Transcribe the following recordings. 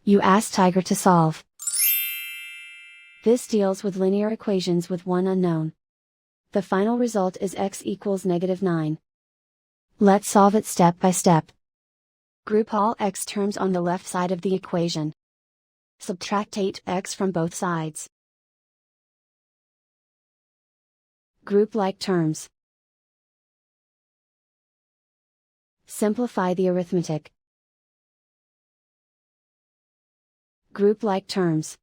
You ask Tiger to solve. This deals with linear equations with one unknown. The final result is x equals -9. Let's solve it step by step. Group all x terms on the left side of the equation. Subtract 8x from both sides. Group like terms. Simplify the arithmetic. Group like terms.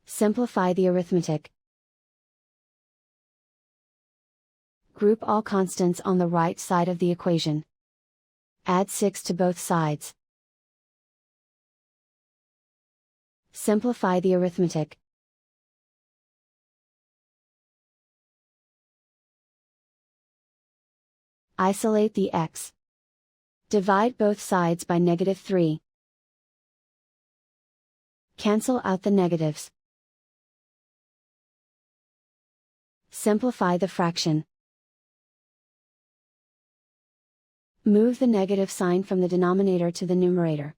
Simplify the arithmetic. Group all constants on the right side of the equation. Add 6 to both sides. Simplify the arithmetic. Isolate the x. Divide both sides by -3. Cancel out the negatives. Simplify the fraction. Move the negative sign from the denominator to the numerator.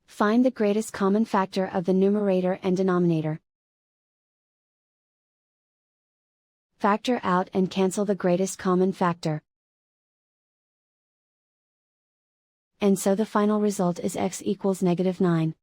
Find the greatest common factor of the numerator and denominator. Factor out and cancel the greatest common factor. And so the final result is x equals -9.